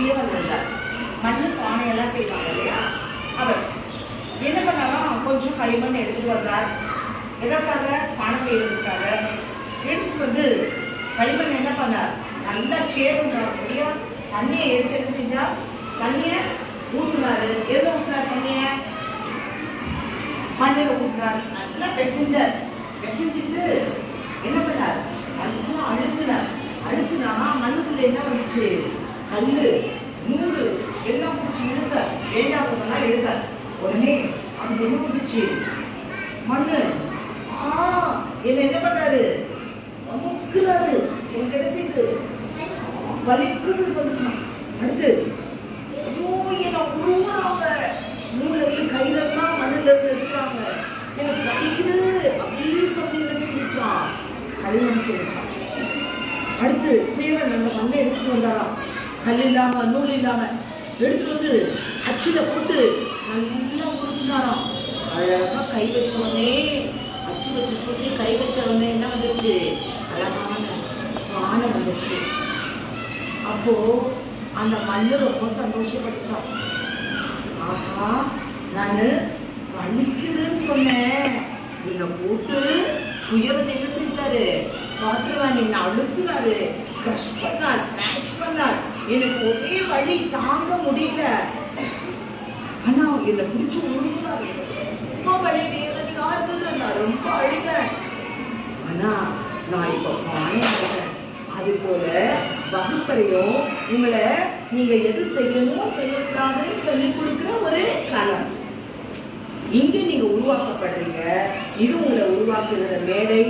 குயவன் இருந்தார். மண்ணு பானையெல்லாம் செய்வாங்க இல்லையா, அவர் என்ன பண்ணாலும் கொஞ்சம் களிமண் எடுத்துட்டு வந்தார். எதற்காக? பானை செய்யறதுக்காக எடுத்துட்டு வந்து களிமண் என்ன பண்ணார், நல்லா சேருங்க அப்படியா தண்ணியை எடுத்து என்ன செஞ்சா, தண்ணியை ஊற்றுனாரு. எதுல ஊற்றுனார்? தண்ணியை மண்ணில் ஊற்றுனார். நல்லா பெசஞ்சார். பெசஞ்சிட்டு என்ன பண்ணார், நல்லா அழுத்தினார். அழுத்தினா மண்ணுக்குள்ள என்ன வந்துச்சு, கல்லு நூறு எல்லாம் பிடிச்சி இழுத்தார். வேண்டாததெல்லாம் இழுத்தார். உடனே அது என்ன வந்துச்சு, மண்ணு. என்ன என்ன பண்றாரு, அமுக்குறாரு. எனக்கு என்ன செய்யுது, வலிக்குது சொல்லிச்சான். அடுத்து ஐயோ என்ன உருவாங்க, மூளைக்கு கையிலாம் மண்ணில் இருந்து எடுக்கிறாங்க, எனக்கு வலிக்குது அப்படின்னு சொல்லி என்ன செஞ்சிச்சான், களிமண் செஞ்சான். அடுத்து குயவன் அந்த மண்ணை எடுத்துட்டு வந்தாராம். கல் இல்லாம நூல் இல்லாம எடுத்துட்டு வந்து அச்சில போட்டு நல்லா உருட்டினாராம். அழகா கை வச்சவனே, அச்சு வச்சு சொல்லி கை வச்சவனே என்ன வந்துச்சு, அழகான பானை வந்துச்சு. அப்போ அந்த மண்ணு ரொம்ப சந்தோஷப்பட்டுச்சான். ஆஹா, நானு வலிக்குதுன்னு சொன்னேன், என்னை போட்டு குயவன் என்ன செஞ்சாரு, பாத்துருவாங்க அழுத்துனாரு, கிரஷ் பண்ணார், ஸ்மாஷ் பண்ணார். எனக்கு ஒரே வலி தாங்க முடியல. ஆனா என்னை பிடிச்சு உருவாரு, ரொம்ப வலி வேதனையா இருந்தது, நான் ரொம்ப அழுதேன். ஆனா நான் இப்ப பாயம். அது போல வகுப்பறையும் உங்களை நீங்க எது செய்யணும் செய்யக்கூடாதுன்னு சொல்லி கொடுக்குற ஒரு களம். இங்க நீங்க உருவாக்கப்படுறீங்க. இது உங்களை உருவாக்குகிற மேடை.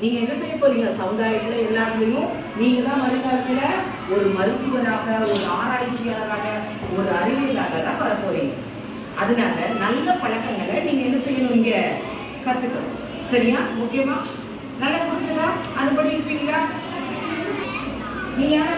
நீங்க என்ன செய்ய போறீங்க, சமுதாயத்துல எல்லாத்துலயும் நீங்க தான் வருங்காலத்துல ஒரு மருத்துவராக, ஒரு ஆராய்ச்சியாளராக, ஒரு அறிவியலாளராக தான் வர போறீங்க. அதனால நல்ல பழக்கங்களை நீங்க என்ன செய்யணும், இங்க கத்துக்கணும். சரியா? முக்கியமா நல்லா புரிஞ்சதா? அதுபடி இருப்பீங்களா? நீங்க யார